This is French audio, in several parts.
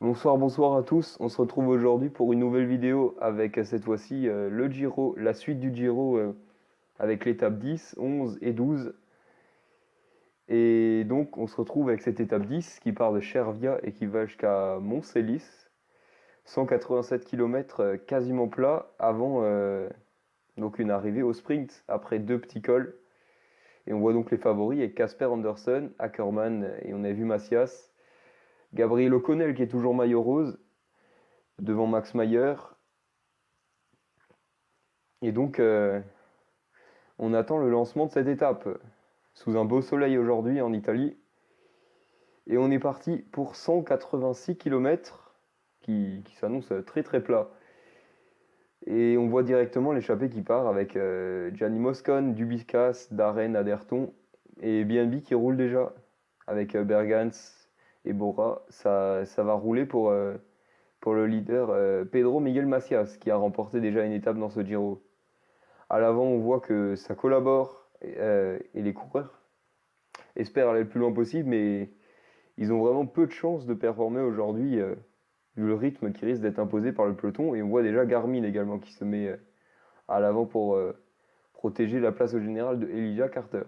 Bonsoir, bonsoir à tous. On se retrouve aujourd'hui pour une nouvelle vidéo avec cette fois-ci le Giro, la suite du Giro avec l'étape 10, 11 et 12. Et donc on se retrouve avec cette étape 10 qui part de Cervia et qui va jusqu'à Montcelis. 187 km quasiment plat avant donc une arrivée au sprint après deux petits cols. Et on voit donc les favoris avec Casper Andersen, Ackermann et on a vu Macias. Gabriel O'Connell qui est toujours maillot rose devant Max Mayer. Et donc, on attend le lancement de cette étape sous un beau soleil aujourd'hui en Italie. Et on est parti pour 186 km qui s'annonce très très plat. Et on voit directement l'échappée qui part avec Gianni Moscon, Dubicas, Darren, Aderton et BNB qui roule déjà avec Bergans et Bora. Ça va rouler pour le leader Pedro Miguel Macias qui a remporté déjà une étape dans ce Giro. À l'avant, on voit que ça collabore et les coureurs espèrent aller le plus loin possible, mais ils ont vraiment peu de chances de performer aujourd'hui, vu le rythme qui risque d'être imposé par le peloton. Et on voit déjà Garmin également qui se met à l'avant pour protéger la place au général de Elijah Carter.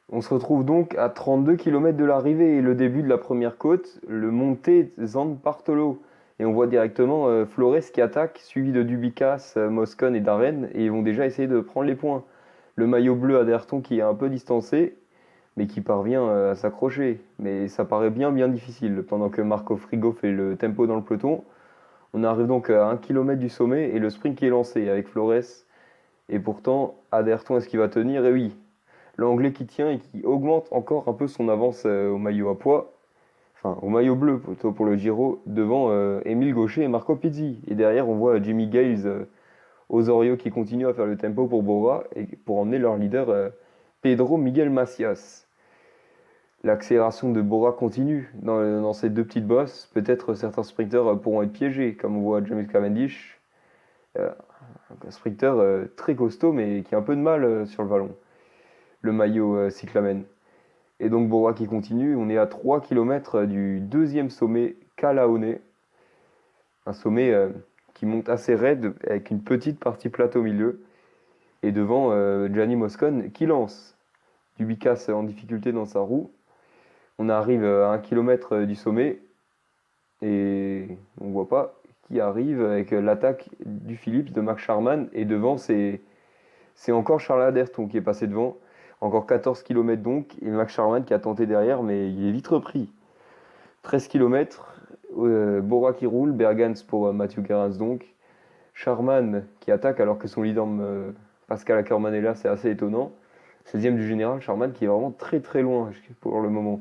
On se retrouve donc à 32 km de l'arrivée et le début de la première côte, le Monte San Bartolo. Et on voit directement Flores qui attaque, suivi de Dubicas, Moscon et Darren, et ils vont déjà essayer de prendre les points. Le maillot bleu Aderton qui est un peu distancé, mais qui parvient à s'accrocher. Mais ça paraît bien difficile. Pendant que Marco Frigo fait le tempo dans le peloton, on arrive donc à 1 km du sommet et le sprint qui est lancé avec Flores. Et pourtant, Aderton, est-ce qu'il va tenir? Et oui, l'Anglais qui tient et qui augmente encore un peu son avance au maillot à pois, enfin au maillot bleu plutôt pour le Giro, devant Émile Gaucher et Marco Pizzi. Et derrière, on voit Jimmy Gales, Osorio qui continue à faire le tempo pour Bora et pour emmener leur leader Pedro Miguel Macias. L'accélération de Bora continue dans ces deux petites bosses. Peut-être certains sprinteurs pourront être piégés, comme on voit James Cavendish, euh, un sprinter très costaud mais qui a un peu de mal sur le vallon, le maillot cyclamen. Et donc Bora qui continue, on est à 3 km du deuxième sommet Calaone, un sommet qui monte assez raide avec une petite partie plate au milieu. Et devant Gianni Moscon qui lance. Dubicas en difficulté dans sa roue. On arrive à 1 km du sommet et on voit pas qui arrive avec l'attaque du Philips de Max Charman. Et devant, c'est encore Charles Aderton qui est passé devant. Encore 14 km donc. Et Max Charman qui a tenté derrière, mais il est vite repris. 13 km. Bora qui roule. Bergans pour Mathieu Gerrans donc. Charman qui attaque alors que son leader Pascal Ackermann est là, c'est assez étonnant. 16e du général, Charman qui est vraiment très très loin pour le moment.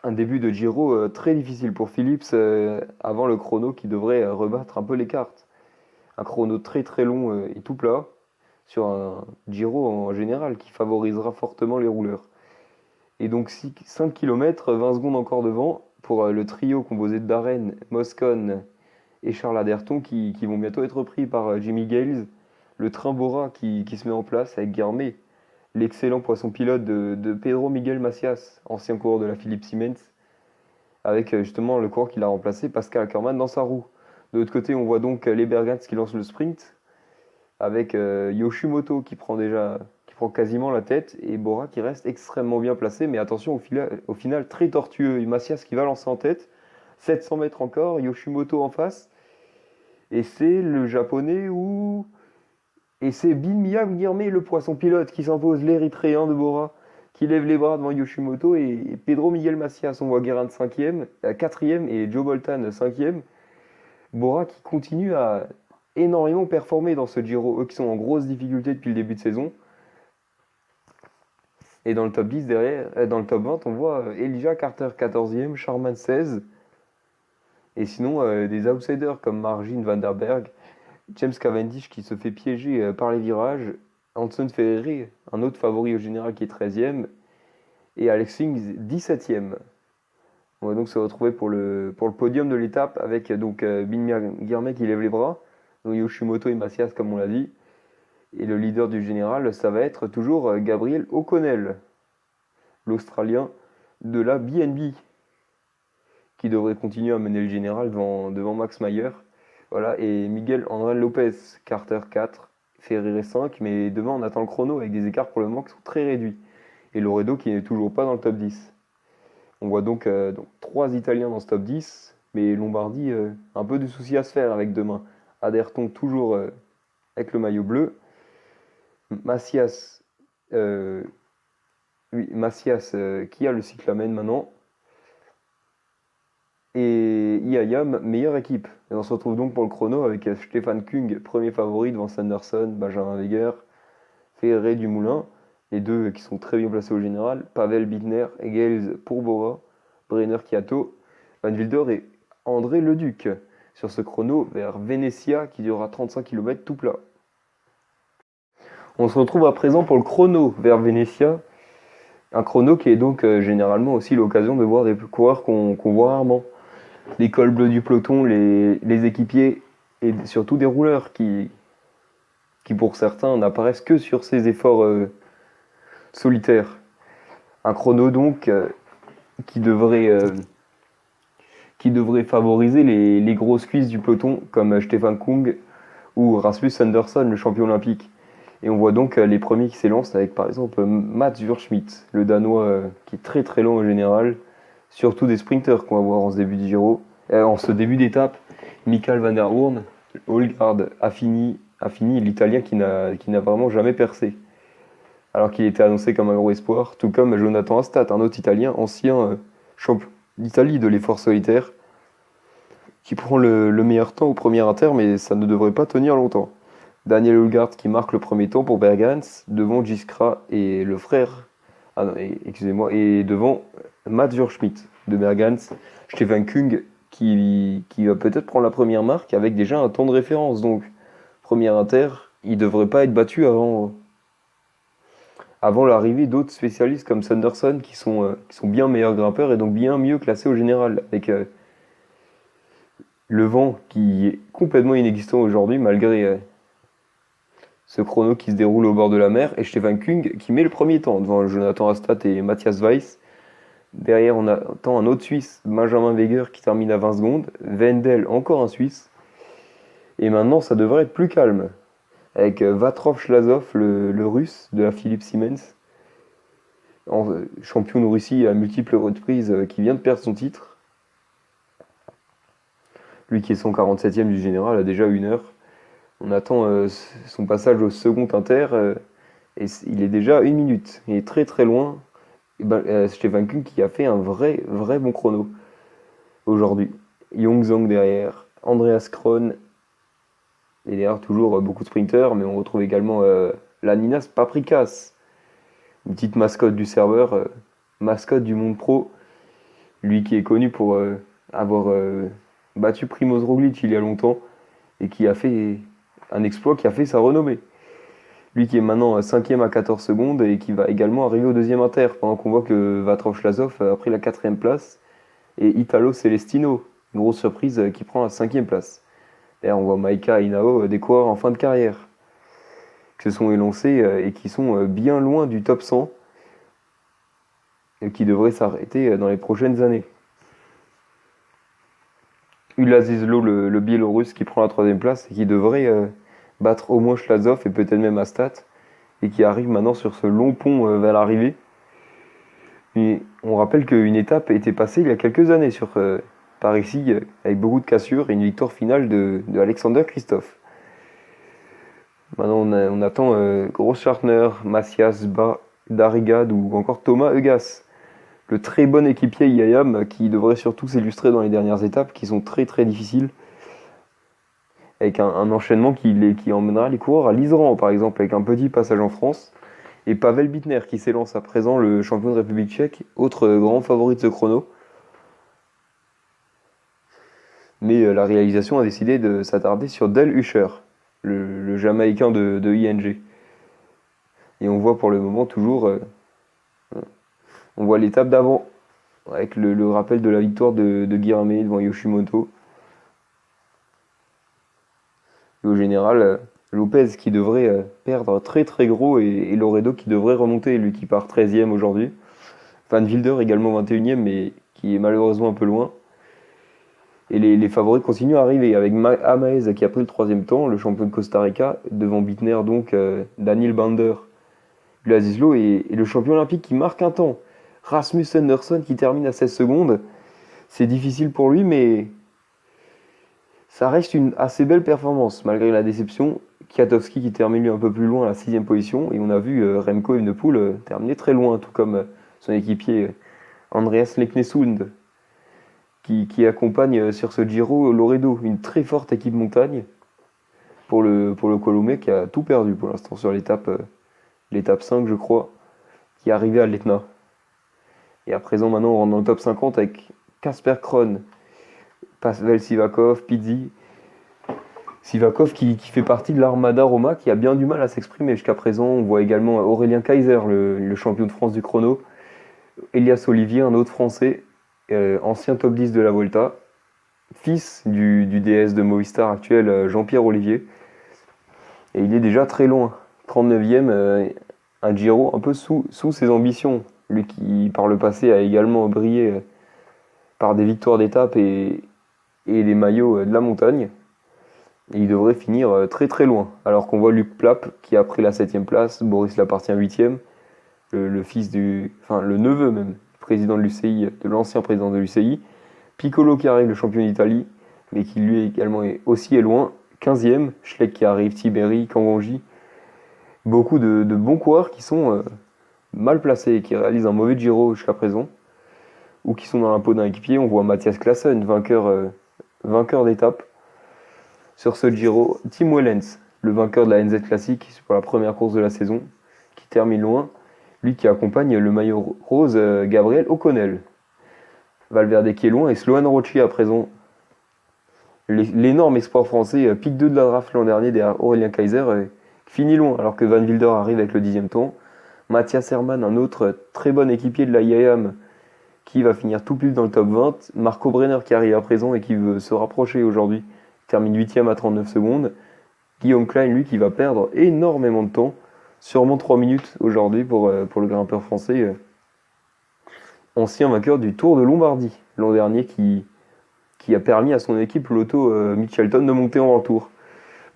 Un début de Giro très difficile pour Philips avant le chrono qui devrait rebattre un peu les cartes. Un chrono très très long et tout plat sur un Giro en général qui favorisera fortement les rouleurs. Et donc 5 km, 20 secondes encore devant pour le trio composé de Darren, Moscon et Charles Aderton qui vont bientôt être pris par Jimmy Gales. Le train Bora qui se met en place avec Guermé, l'excellent poisson pilote de Pedro Miguel Macias, ancien coureur de la Philippe Siemens, avec justement le coureur qui l'a remplacé, Pascal Ackermann, dans sa roue. De l'autre côté, on voit donc les Bergans qui lancent le sprint, avec Yoshimoto qui prend quasiment la tête, et Bora qui reste extrêmement bien placé, mais attention au final très tortueux. Macias qui va lancer en tête, 700 mètres encore, Yoshimoto en face, et c'est le japonais ou... Et c'est Binyam Guirmé, le poisson pilote, qui s'impose, l'Érythréen de Bora, qui lève les bras devant Yoshimoto et Pedro Miguel Macias. On voit Guérin 5e, 4e et Joe Boltan 5e. Bora qui continue à énormément performer dans ce Giro, eux qui sont en grosse difficulté depuis le début de saison. Et dans le top 10 derrière, dans le top 20, on voit Elijah Carter 14e, Charman 16. Et sinon, des outsiders comme Margin Van Der Berg, James Cavendish qui se fait piéger par les virages, Hanson Ferreri, un autre favori au général qui est 13e, et Alex Sings 17e. On va donc se retrouver pour le podium de l'étape avec donc Binyam Guirmé qui lève les bras, donc Yoshimoto et Macias comme on l'a dit, et le leader du général, ça va être toujours Gabriel O'Connell, l'Australien de la BNB. qui devrait continuer à mener le général devant Max Mayer. Voilà, et Miguel André Lopez, Carter 4, Ferrere 5, mais devant on attend le chrono avec des écarts pour le moment qui sont très réduits. Et Loredo qui n'est toujours pas dans le top 10. On voit donc 3 Italiens dans ce top 10, mais Lombardie, un peu de soucis à se faire avec demain. Aderton toujours avec le maillot bleu. Macias, euh, oui, Macias qui a le cyclamen maintenant. Et IAM, meilleure équipe. Et on se retrouve donc pour le chrono avec Stefan Kung, premier favori devant Sanderson, Benjamin Weger, Ferré Dumoulin, les deux qui sont très bien placés au général, Pavel Bittner, Gales Pourbora, Brenner Chiato, Van Wilder et André Leduc sur ce chrono vers Venetia qui durera 35 km tout plat. On se retrouve à présent pour le chrono vers Venetia, un chrono qui est donc généralement aussi l'occasion de voir des coureurs qu'on voit rarement. Les cols bleus du peloton, les équipiers et surtout des rouleurs qui pour certains n'apparaissent que sur ces efforts solitaires. Un chrono donc qui devrait favoriser les grosses cuisses du peloton comme Stefan Kung ou Rasmus Andersson, le champion olympique. Et on voit donc les premiers qui s'élancent avec par exemple Mats Wurschmidt, le Danois qui est très très lent en général, surtout des sprinters qu'on va voir en ce début de Giro. En ce début d'étape, Michael van der Hoorn, Holgard Affini, l'Italien qui n'a vraiment jamais percé, alors qu'il était annoncé comme un gros espoir, tout comme Jonathan Astat, un autre Italien, ancien champion d'Italie de l'effort solitaire, qui prend le meilleur temps au premier inter, mais ça ne devrait pas tenir longtemps. Daniel Holgard qui marque le premier temps pour Bergans, devant Jiskra et le frère, et devant Mats Wurschmidt de Bergans, Stefan Kung qui va peut-être prendre la première marque avec déjà un temps de référence. Donc, premier inter, il ne devrait pas être battu avant l'arrivée d'autres spécialistes comme Sanderson qui sont bien meilleurs grimpeurs et donc bien mieux classés au général. Avec le vent qui est complètement inexistant aujourd'hui malgré ce chrono qui se déroule au bord de la mer et Stefan Kung qui met le premier temps devant Jonathan Astat et Matthias Weiss. Derrière, on attend un autre Suisse, Benjamin Weger, qui termine à 20 secondes. Wendel, encore un Suisse. Et maintenant, ça devrait être plus calme. Avec Vatrov Shlazov, le Russe de la Philippe Siemens, champion de Russie à multiples reprises, qui vient de perdre son titre. Lui qui est 147e du général, a déjà 1 heure. On attend son passage au second inter, et il est déjà à 1 minute. Il est très très loin. Stefan Kung qui a fait un vrai bon chrono aujourd'hui. Yongzhang derrière, Andreas Kron, et derrière toujours beaucoup de sprinters, mais on retrouve également Laninas Paprikas, une petite mascotte du serveur, mascotte du monde pro, lui qui est connu pour avoir battu Primoz Roglic il y a longtemps, et qui a fait un exploit qui a fait sa renommée. Lui qui est maintenant 5e à 14 secondes et qui va également arriver au deuxième inter, pendant qu'on voit que Vatrov Shlazov a pris la 4e place et Italo Celestino, une grosse surprise, qui prend la 5e place. D'ailleurs, on voit Maika et Inao, des coureurs en fin de carrière, qui se sont élancés et qui sont bien loin du top 100 et qui devraient s'arrêter dans les prochaines années. Ulas Zizlo, le Biélorusse, qui prend la 3e place et qui devrait battre au moins Shlazov et peut-être même Astat, et qui arrive maintenant sur ce long pont vers l'arrivée. Et on rappelle qu'une étape était passée il y a quelques années par ici, avec beaucoup de cassures et une victoire finale de Alexander Kristoff. Maintenant on attend Großschartner, Macias, Darrigade ou encore Thomas Eugas, le très bon équipier IAM qui devrait surtout s'illustrer dans les dernières étapes qui sont très très difficiles, avec un enchaînement qui emmènera les coureurs à l'Isran par exemple, avec un petit passage en France. Et Pavel Bittner qui s'élance à présent, le champion de République tchèque, autre grand favori de ce chrono. Mais la réalisation a décidé de s'attarder sur Dale Usher, le Jamaïcain de ING. Et on voit pour le moment toujours, on voit l'étape d'avant, avec le rappel de la victoire de Guilherme devant Yoshimoto. Et au général, Lopez qui devrait perdre très très gros et Loredo qui devrait remonter, lui qui part 13e aujourd'hui. Van Wilder également 21e mais qui est malheureusement un peu loin. Et les favoris continuent à arriver, avec Amaez qui a pris le troisième temps, le champion de Costa Rica, devant Bittner, donc Daniel Bander, Laszlo, et le champion olympique qui marque un temps. Rasmus Andersson qui termine à 16 secondes. C'est difficile pour lui, mais ça reste une assez belle performance, malgré la déception. Kwiatkowski qui termine lui un peu plus loin à la 6e position, et on a vu Remco Evenepoel terminer très loin, tout comme son équipier Andreas Leknesund, qui accompagne sur ce Giro Loredo, une très forte équipe montagne pour le Colombais qui a tout perdu pour l'instant sur l'étape 5, je crois, qui est arrivé à l'Etna. Et à présent, maintenant, on rentre dans le top 50 avec Kasper Krohn, Pavel Sivakov, Pizzi. Sivakov qui fait partie de l'Armada Roma, qui a bien du mal à s'exprimer jusqu'à présent. On voit également Aurélien Kaiser, le champion de France du chrono. Elias Olivier, un autre Français, ancien top 10 de la Volta, fils du DS de Movistar actuel, Jean-Pierre Olivier. Et il est déjà très loin, 39e, un Giro un peu sous ses ambitions. Lui qui, par le passé, a également brillé par des victoires d'étape et les maillots de la montagne. Et il devrait finir très très loin. Alors qu'on voit Luc Plapp qui a pris la 7e place, Boris Lapartien 8e, le neveu même, président de l'UCI, de l'ancien président de l'UCI, Piccolo qui arrive, le champion d'Italie, mais qui lui également aussi est loin, 15e, Schleck qui arrive, Tiberi, Kanganji. Beaucoup de bons coureurs qui sont mal placés et qui réalisent un mauvais Giro jusqu'à présent, ou qui sont dans la peau d'un équipier. On voit Mathias Klassen, vainqueur d'étape sur ce Giro. Tim Wellens, le vainqueur de la NZ Classic pour la première course de la saison, qui termine loin. Lui qui accompagne le maillot rose Gabriel O'Connell. Valverde qui est loin et Sloan Rocci à présent. L'énorme espoir français, pick 2 de la draft l'an dernier derrière Aurélien Kaiser, finit loin alors que Van Wilder arrive avec le 10e temps. Mathias Hermann, un autre très bon équipier de la IAM, qui va finir tout pile dans le top 20. Marco Brenner qui arrive à présent et qui veut se rapprocher aujourd'hui, termine 8e à 39 secondes. Guillaume Klein, lui, qui va perdre énormément de temps, sûrement 3 minutes aujourd'hui pour le grimpeur français, ancien vainqueur du Tour de Lombardie l'an dernier, qui a permis à son équipe Lotto Mitchelton de monter en Grand Tour.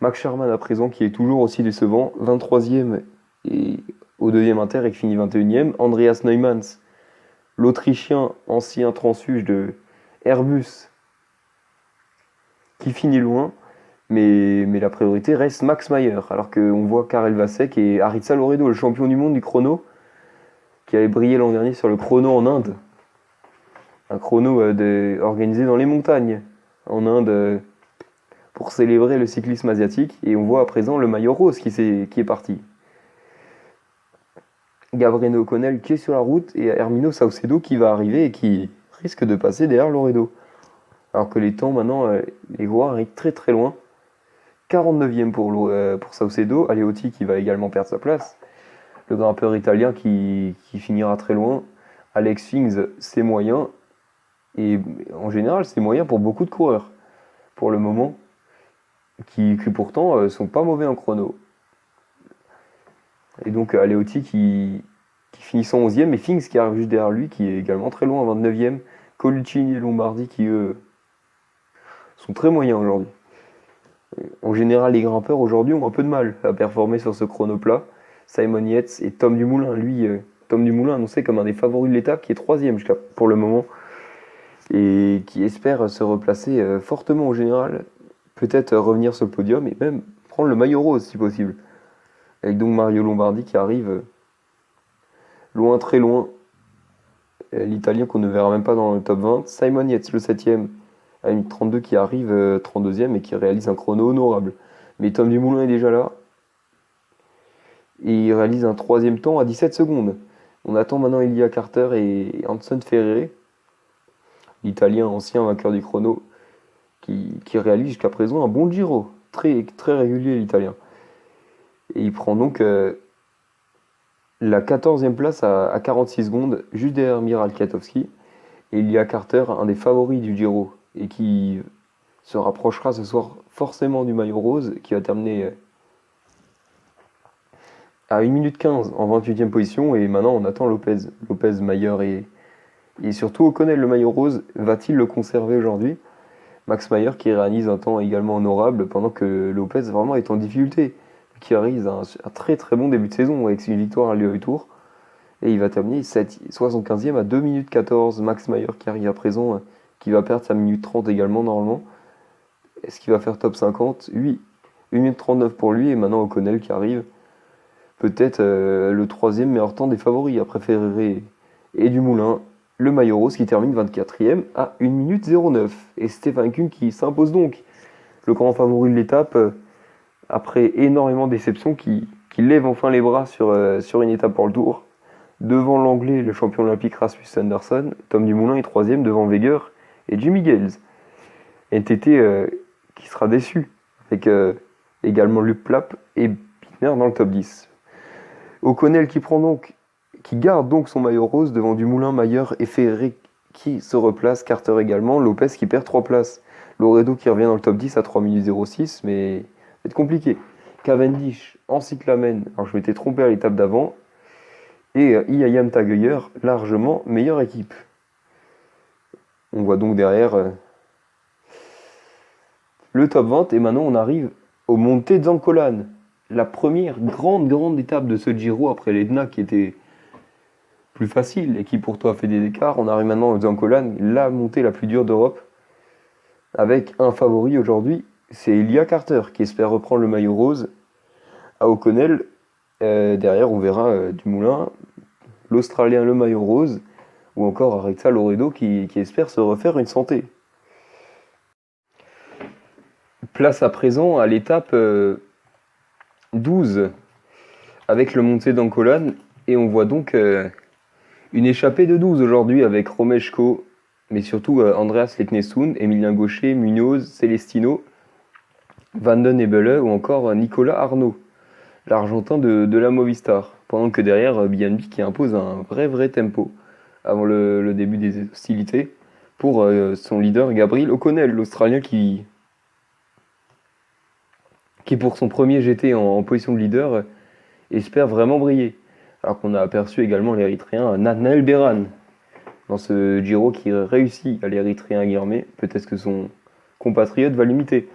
Max Sherman à présent qui est toujours aussi décevant, 23e et au deuxième inter et qui finit 21e. Andreas Neumanns, l'Autrichien ancien transfuge de Airbus, qui finit loin, mais la priorité reste Max Mayer, alors qu'on voit Karel Vasek et Haritsa Loredo, le champion du monde du chrono, qui avait brillé l'an dernier sur le chrono en Inde. Un chrono organisé dans les montagnes en Inde pour célébrer le cyclisme asiatique. Et on voit à présent le maillot rose qui est parti. Gabriel O'Connell qui est sur la route et Hermino Saucedo qui va arriver et qui risque de passer derrière Loredo. Alors que les temps maintenant, les coureurs arrivent très très loin. 49e pour Saucedo, Aleotti qui va également perdre sa place. Le grimpeur italien qui finira très loin. Alex Fings, c'est moyen. Et en général, c'est moyen pour beaucoup de coureurs, pour le moment, qui pourtant sont pas mauvais en chrono. Et donc Aleotti qui finit son 11e, et Fings qui arrive juste derrière lui, qui est également très loin, 29e. Coluccini et Lombardi qui, eux, sont très moyens aujourd'hui. En général, les grimpeurs aujourd'hui ont un peu de mal à performer sur ce chrono plat. Simon Yates et Tom Dumoulin, Tom Dumoulin annoncé comme un des favoris de l'étape, qui est 3e jusqu'à pour le moment, et qui espère se replacer fortement au général, peut-être revenir sur le podium et même prendre le maillot rose si possible. Avec donc Mario Lombardi qui arrive loin, très loin, l'Italien qu'on ne verra même pas dans le top 20. Simon Yates, le 7e, à une 32 qui arrive 32e et qui réalise un chrono honorable. Mais Tom Dumoulin est déjà là et il réalise un 3e temps à 17 secondes. On attend maintenant Elia Carter et Hanson Ferreri, l'Italien ancien vainqueur du chrono, qui réalise jusqu'à présent un bon Giro, très, très régulier l'Italien. Et il prend donc la 14e place à 46 secondes, juste derrière Miral Kwiatkowski. Et il y a Carter, un des favoris du Giro, et qui se rapprochera ce soir forcément du maillot rose, qui va terminer à 1 minute 15 en 28e position. Et maintenant on attend Lopez, Mayer et surtout O'Connell, le maillot rose. Va-t-il le conserver aujourd'hui? Max Mayer qui réalise un temps également honorable pendant que Lopez vraiment est en difficulté. Qui réalise un très très bon début de saison avec une victoire à l'UE Tour. Et il va terminer 75e à 2 minutes 14. Max Mayer qui arrive à présent, qui va perdre sa minute 30 également normalement. Est-ce qu'il va faire top 50? Oui. 1 minute 39 pour lui et maintenant O'Connell qui arrive. Peut-être le troisième meilleur temps des favoris après Ferreri et Dumoulin. Le maillot rose qui termine 24e à 1 minute 09. Et Stefan Küng qui s'impose donc. Le grand favori de l'étape, après énormément de déceptions, qui lève enfin les bras sur une étape pour le Tour. Devant l'Anglais, le champion olympique Rasmus Anderson, Tom Dumoulin est troisième devant Weger et Jimmy Gales. NTT qui sera déçu, avec également Luc Plapp et Bittner dans le top 10. O'Connell qui garde donc son maillot rose devant Dumoulin, Mayer et Ferreri qui se replace, Carter également, Lopez qui perd 3 places. Loredo qui revient dans le top 10 à 3 minutes 06, mais c'est compliqué. Cavendish en cyclamen, alors je m'étais trompé à l'étape d'avant, et IAM Tageyer, largement meilleure équipe. On voit donc derrière le top 20, et maintenant on arrive au Monte Zancolan, la première grande étape de ce Giro après l'Etna qui était plus facile et qui pour toi a fait des écarts. On arrive maintenant au Zancolan, la montée la plus dure d'Europe, avec un favori aujourd'hui, c'est Elia Carter qui espère reprendre le maillot rose à O'Connell. Derrière, on verra Dumoulin, l'Australien le maillot rose, ou encore Aretha Loredo qui espère se refaire une santé. Place à présent à l'étape 12 avec le Monte d'Ancolan et on voit donc une échappée de 12 aujourd'hui avec Romeshko, mais surtout Andreas Leknesund, Emilien Gaucher, Munoz, Celestino, Van den Ebele ou encore Nicolas Arnaud, l'Argentin de la Movistar. Pendant que derrière, BNB qui impose un vrai tempo avant le début des hostilités pour son leader Gabriel O'Connell, l'Australien qui pour son premier GT en position de leader espère vraiment briller. Alors qu'on a aperçu également l'Érythréen Nathanael Beran dans ce Giro qui réussit à l'Érythréen Guilhermet. Peut-être que son compatriote va l'imiter.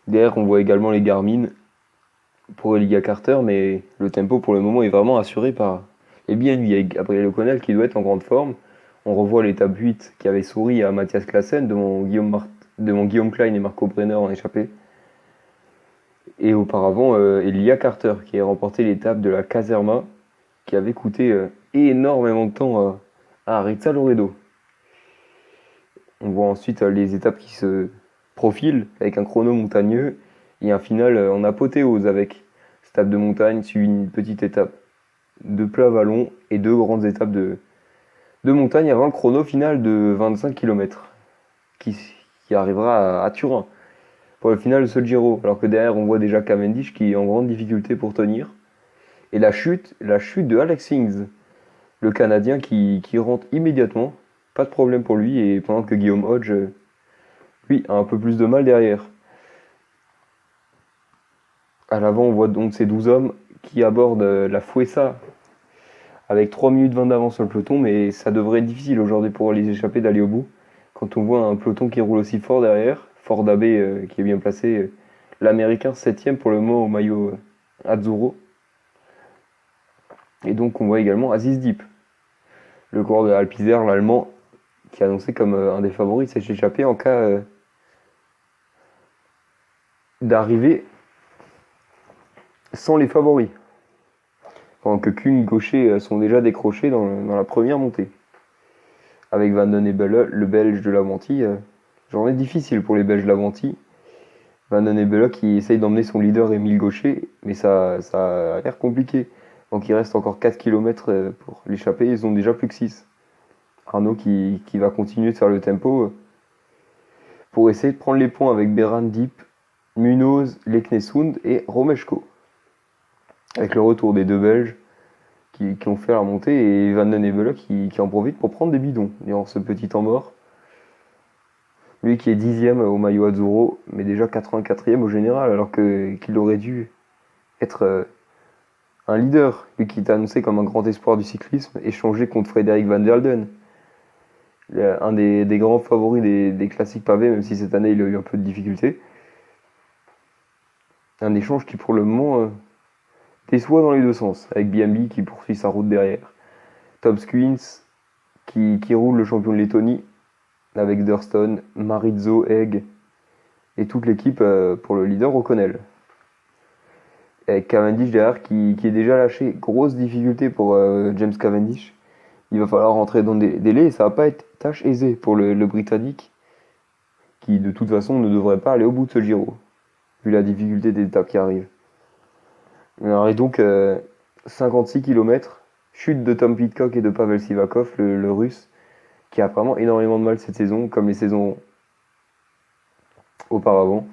Derrière, on voit également les Garmin pour Elia Carter, mais le tempo pour le moment est vraiment assuré par les BNB avec Gabriel O'Connell qui doit être en grande forme. On revoit l'étape 8 qui avait souri à Matthias Classen devant Guillaume Klein et Marco Brenner en échappée. Et auparavant, Elia Carter qui a remporté l'étape de la Caserma qui avait coûté énormément de temps à Aretha Loredo. On voit ensuite les étapes qui se profilent avec un chrono montagneux et un final en apothéose avec cette étape de montagne suivi d'une petite étape de plat vallon et 2 grandes étapes de montagne avant le chrono final de 25 km qui arrivera à Turin pour le final de ce Giro. Alors que derrière on voit déjà Cavendish qui est en grande difficulté pour tenir. Et la chute de Alex Sings, le Canadien qui rentre immédiatement, pas de problème pour lui, et pendant que Guillaume Hodge, lui, a un peu plus de mal derrière. À l'avant, on voit donc ces 12 hommes qui abordent la Fuesa avec 3 minutes 20 d'avance sur le peloton, mais ça devrait être difficile aujourd'hui pour les échappés d'aller au bout. Quand on voit un peloton qui roule aussi fort derrière, Ford Abbey qui est bien placé, l'Américain 7ème pour le moment au maillot Azzurro. Et donc on voit également Aziz Deep, le coureur de Alpizère, l'Allemand, qui est annoncé comme un des favoris de s'échapper en cas d'arrivée sans les favoris. Pendant que Küng et Gaucher sont déjà décrochés dans la première montée. Avec Van den Ebele, le Belge de l'Avanti, journée difficile pour les Belges de l'Avanti. Van den Ebele qui essaye d'emmener son leader Émile Gaucher, mais ça a l'air compliqué. Donc il reste encore 4 km pour l'échapper, ils ont déjà plus que 6. Arnaud qui va continuer de faire le tempo pour essayer de prendre les points avec Beran, Deep, Munoz, Leknesund et Romeshko. Avec le retour des 2 Belges qui ont fait la montée et Van den Ebele qui en profite pour prendre des bidons durant ce petit temps mort. Lui qui est 10ème au maillot Azzurro, mais déjà 84ème au général, alors qu'il aurait dû être un leader, lui qui est annoncé comme un grand espoir du cyclisme, échangé contre Frédéric Van der Elden. Un des grands favoris des classiques pavés, même si cette année il a eu un peu de difficultés. Un échange qui pour le moment déçoit dans les deux sens, avec BMB qui poursuit sa route derrière. Top Squins qui roule le champion de Lettonie, avec Durston, Marizzo, Egg, et toute l'équipe pour le leader O'Connell. Avec Cavendish derrière qui est déjà lâché. Grosse difficulté pour James Cavendish. Il va falloir rentrer dans des délais et ça va pas être tâche aisée pour le Britannique qui de toute façon ne devrait pas aller au bout de ce Giro vu la difficulté des étapes qui arrivent. Alors, et donc 56 km, chute de Tom Pidcock et de Pavel Sivakov, le russe, qui a vraiment énormément de mal cette saison, comme les saisons auparavant.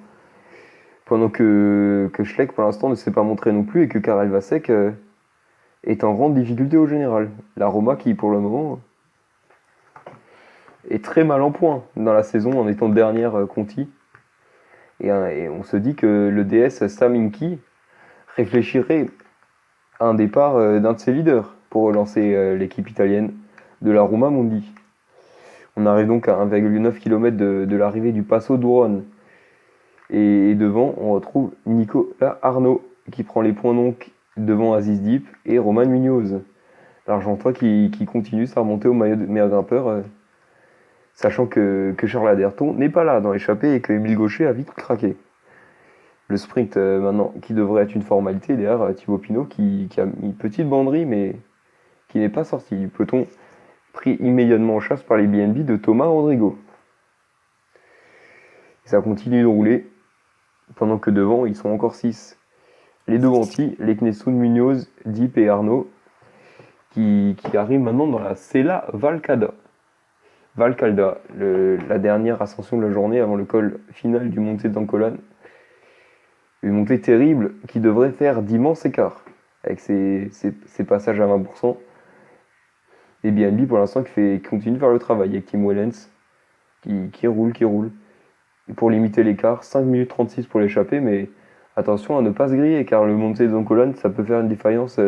Pendant que Schleck, pour l'instant, ne s'est pas montré non plus et que Karel Vasek est en grande difficulté au général. La Roma qui, pour le moment, est très mal en point dans la saison en étant dernière Conti. Et on se dit que le DS Sam Inky réfléchirait à un départ d'un de ses leaders pour relancer l'équipe italienne de la Roma Mondi. On arrive donc à 1,9 km de l'arrivée du Passo d'Uron. Et devant, on retrouve Nicolas Arnaud qui prend les points donc devant Aziz Deep et Roman Munoz. L'Argentois qui continue sa remontée au maillot de meilleur grimpeur, sachant que Charles Aderton n'est pas là dans l'échappée et que Émile Gaucher a vite craqué. Le sprint maintenant qui devrait être une formalité derrière Thibaut Pinot qui a mis une petite banderie mais qui n'est pas sorti du peloton, pris immédiatement en chasse par les BNB de Thomas Rodrigo. Et ça continue de rouler pendant que devant ils sont encore 6. Les devantis, les Knessoun, Munoz, Deep et Arnaud qui arrivent maintenant dans la Sella Valcalda. Valcalda, la dernière ascension de la journée avant le col final du Monte d'Ancolan. Une montée terrible qui devrait faire d'immenses écarts avec ses passages à 20%. Et BNB pour l'instant qui continue de faire le travail avec Tim Wellens qui roule. Et pour limiter l'écart, 5 minutes 36 pour l'échapper, mais attention à ne pas se griller car le Monte d'Ancolan ça peut faire une défaillance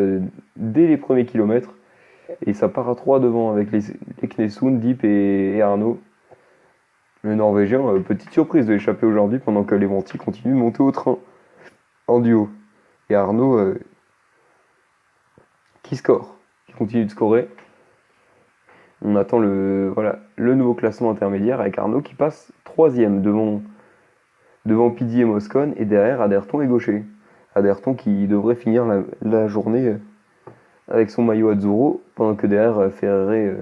dès les premiers kilomètres. Et ça part à 3 devant avec les Knessoun, Deep et Arnaud. Le Norvégien, petite surprise de l'échapper aujourd'hui pendant que les Monti continuent de monter au train en duo. Et Arnaud qui continue de scorer. On attend le nouveau classement intermédiaire avec Arnaud qui passe 3ème devant Pidi et Moscone et derrière Aderton et Gaucher. Aderton qui devrait finir la journée avec son maillot Azzurro pendant que derrière Ferrere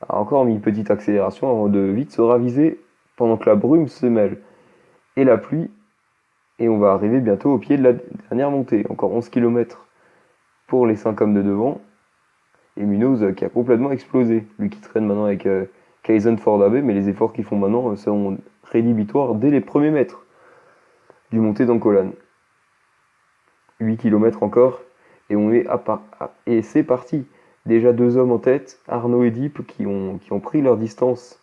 a encore mis une petite accélération avant de vite se raviser pendant que la brume se mêle et la pluie. Et on va arriver bientôt au pied de la dernière montée. Encore 11 km pour les 5 hommes de devant. Et Munoz qui a complètement explosé. Lui qui traîne maintenant avec Kaizen Fordabé, mais les efforts qu'ils font maintenant seront rédhibitoires dès les premiers mètres du montée d'Ancolan. 8 km encore, et on est et c'est parti. Déjà 2 hommes en tête, Arnaud et Deep qui ont pris leur distance.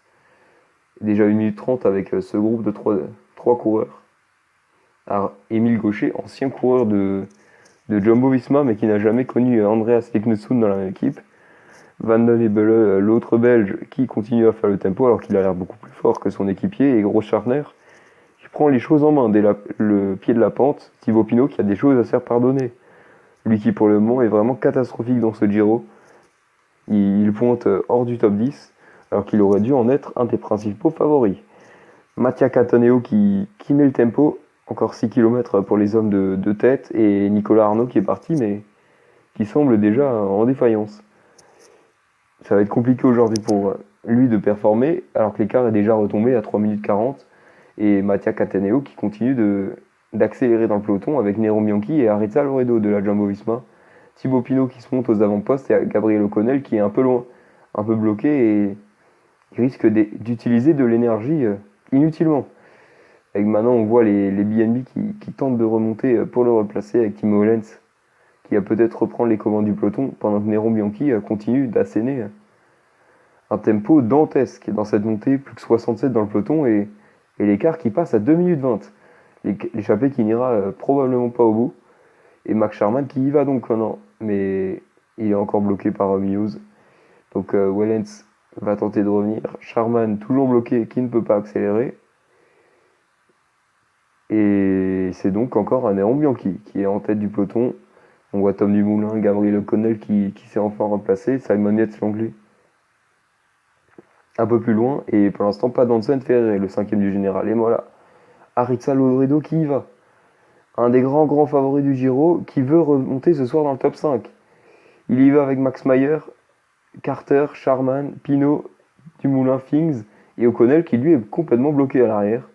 Déjà 1 minute 30 avec ce groupe de 3 coureurs. Alors, Émile Gaucher, ancien coureur de Jumbo-Visma, mais qui n'a jamais connu Andreas Leknesund dans la même équipe. Van den Ebele, l'autre Belge, qui continue à faire le tempo alors qu'il a l'air beaucoup plus fort que son équipier. Et Gros Scharner, qui prend les choses en main dès le pied de la pente. Thibaut Pinot, qui a des choses à se faire pardonner. Lui qui, pour le moment, est vraiment catastrophique dans ce Giro. Il pointe hors du top 10, alors qu'il aurait dû en être un des principaux favoris. Mattia Cataneo qui met le tempo. Encore 6 km pour les hommes de tête et Nicolas Arnaud qui est parti mais qui semble déjà en défaillance. Ça va être compliqué aujourd'hui pour lui de performer alors que l'écart est déjà retombé à 3 minutes 40 et Mattia Cataneo qui continue d'accélérer dans le peloton avec Nero Bianchi et Arezzo Loredo de la Jumbo-Visma. Thibaut Pinot qui se monte aux avant-postes et Gabriel O'Connell qui est un peu loin, un peu bloqué et qui risque d'utiliser de l'énergie inutilement. Avec maintenant, on voit les BNB qui tentent de remonter pour le replacer avec Timo Wellens, qui va peut-être reprendre les commandes du peloton, pendant que Néron Bianchi continue d'asséner un tempo dantesque dans cette montée, plus que 67 dans le peloton, et l'écart qui passe à 2 minutes 20. L'échappée qui n'ira probablement pas au bout, et Max Sharman qui y va donc maintenant, mais il est encore bloqué par Munoz. Donc Wellens va tenter de revenir. Sharman, toujours bloqué, qui ne peut pas accélérer. Et c'est donc encore un Aaron Bianchi qui est en tête du peloton. On voit Tom Dumoulin, Gabriel O'Connell qui s'est enfin remplacé, Simon Yates l'anglais un peu plus loin, et pour l'instant pas d'Hansen Ferré, le cinquième du général. Et voilà, Aritza Loredo qui y va. Un des grands favoris du Giro qui veut remonter ce soir dans le top 5. Il y va avec Max Mayer, Carter, Sharman, Pinot, Dumoulin, Fings et O'Connell qui lui est complètement bloqué à l'arrière.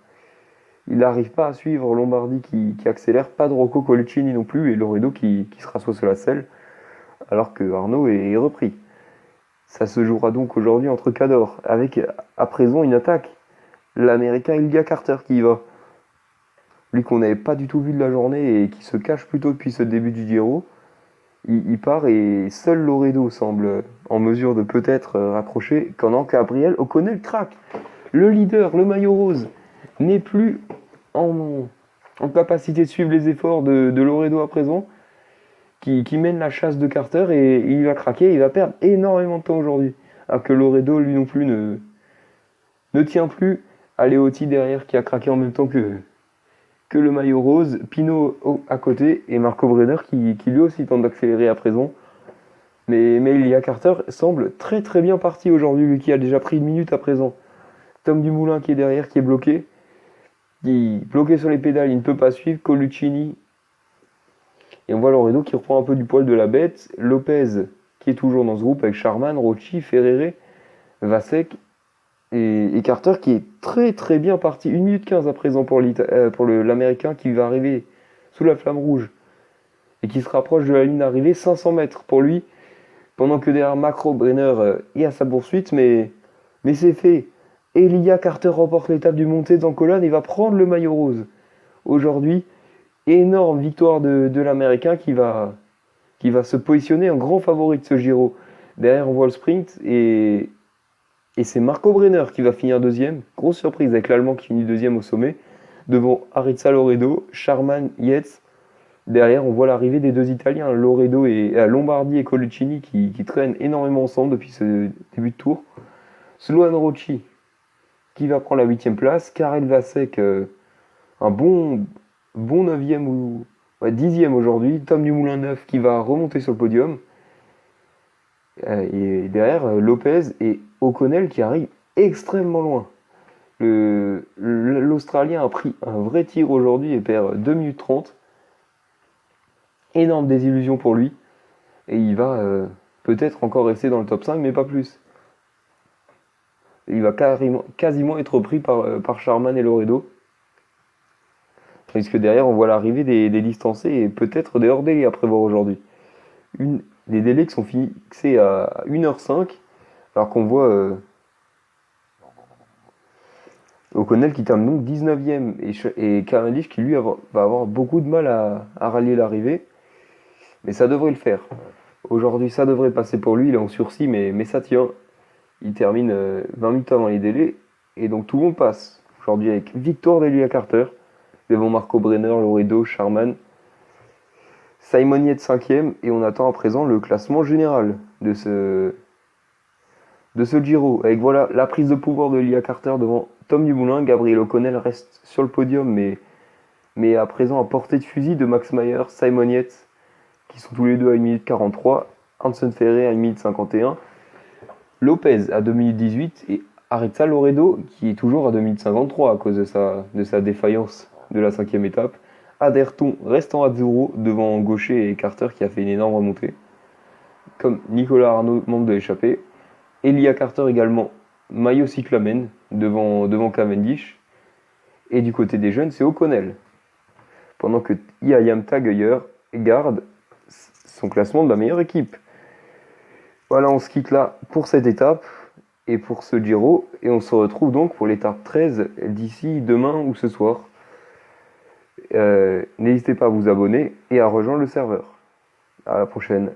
Il n'arrive pas à suivre Lombardi qui accélère, pas de Rocco Colcini non plus, et Loredo qui se rassoit sur la selle, alors que Arnaud est repris. Ça se jouera donc aujourd'hui entre Cador, avec à présent une attaque. L'Américain Ilya Carter qui y va. Lui qu'on n'avait pas du tout vu de la journée et qui se cache plutôt depuis ce début du Giro. Il part et seul Loredo semble en mesure de peut-être raccrocher, quand Gabriel O'Connell craque. Le leader, le maillot rose, n'est plus en capacité de suivre les efforts de Loredo à présent, qui mène la chasse de Carter et il va craquer, il va perdre énormément de temps aujourd'hui. Alors que Loredo, lui non plus, ne tient plus. Aleotti derrière qui a craqué en même temps que le maillot rose, Pinot à côté et Marco Brenner qui lui aussi tente d'accélérer à présent. Mais Ilya Carter semble très bien parti aujourd'hui, lui qui a déjà pris une minute à présent. Tom Dumoulin qui est derrière, qui est bloqué. Il est bloqué sur les pédales, il ne peut pas suivre. Coluccini. Et on voit Loredo qui reprend un peu du poil de la bête. Lopez qui est toujours dans ce groupe avec Sharman, Rocci, Ferrere, Vasek et Carter qui est très bien parti. 1 minute 15 à présent pour l'Américain qui va arriver sous la flamme rouge et qui se rapproche de la ligne d'arrivée. 500 mètres pour lui. Pendant que derrière Marco Brenner est à sa poursuite. Mais c'est fait. Ilya Carter remporte l'étape du montée dans colonne et va prendre le maillot rose. Aujourd'hui, énorme victoire de l'Américain qui va se positionner en grand favori de ce Giro. Derrière, on voit le sprint et c'est Marco Brenner qui va finir deuxième. Grosse surprise avec l'Allemand qui finit deuxième au sommet. Devant Aritza Loredo, Sharman, Yates. Derrière, on voit l'arrivée des deux Italiens, Loredo et Lombardi et Coluccini qui traînent énormément ensemble depuis ce début de tour. Sloan Rocci qui va prendre la 8ème place. Karel Vasek, un bon 9e ou 10e aujourd'hui. Tom Dumoulin 9 qui va remonter sur le podium. Et derrière, Lopez et O'Connell qui arrivent extrêmement loin. L'Australien a pris un vrai tir aujourd'hui et perd 2 minutes 30. Énorme désillusion pour lui. Et il va peut-être encore rester dans le top 5, mais pas plus. Il va quasiment être pris par Sharman et Loredo. Tandis que derrière, on voit l'arrivée des distancés et peut-être des hors-délais à prévoir aujourd'hui. Des délais qui sont fixés à 1h05, alors qu'on voit O'Connell qui termine donc 19ème et Cavendish qui lui va avoir beaucoup de mal à rallier l'arrivée. Mais ça devrait le faire. Aujourd'hui, ça devrait passer pour lui, il est en sursis, mais ça tient. Il termine 20 minutes avant les délais, et donc tout le monde passe. Aujourd'hui avec victoire d'Ilya Carter, devant Marco Brenner, Loredo, Sharman. Simon Yates 5ème, et on attend à présent le classement général de ce Giro. Avec voilà la prise de pouvoir de Ilya Carter devant Tom Dumoulin. Gabriel O'Connell reste sur le podium, mais à présent à portée de fusil de Max Mayer, Simon Yates, qui sont tous les deux à 1 minute 43, Hansen Ferré à 1 minute 51, Lopez à 2 minutes 18 et Aritza Loredo qui est toujours à 2 minutes 53 à cause de sa défaillance de la 5ème étape. Aderton restant à 0 devant Gaucher et Carter qui a fait une énorme remontée. Comme Nicolas Arnaud, membre de l'échappée. Ilya Carter également, maillot cyclamen devant Cavendish. Et du côté des jeunes, c'est O'Connell. Pendant que Iayam Tageyer garde son classement de la meilleure équipe. Voilà, on se quitte là pour cette étape et pour ce Giro. Et on se retrouve donc pour l'étape 13 d'ici demain ou ce soir. N'hésitez pas à vous abonner et à rejoindre le serveur. À la prochaine.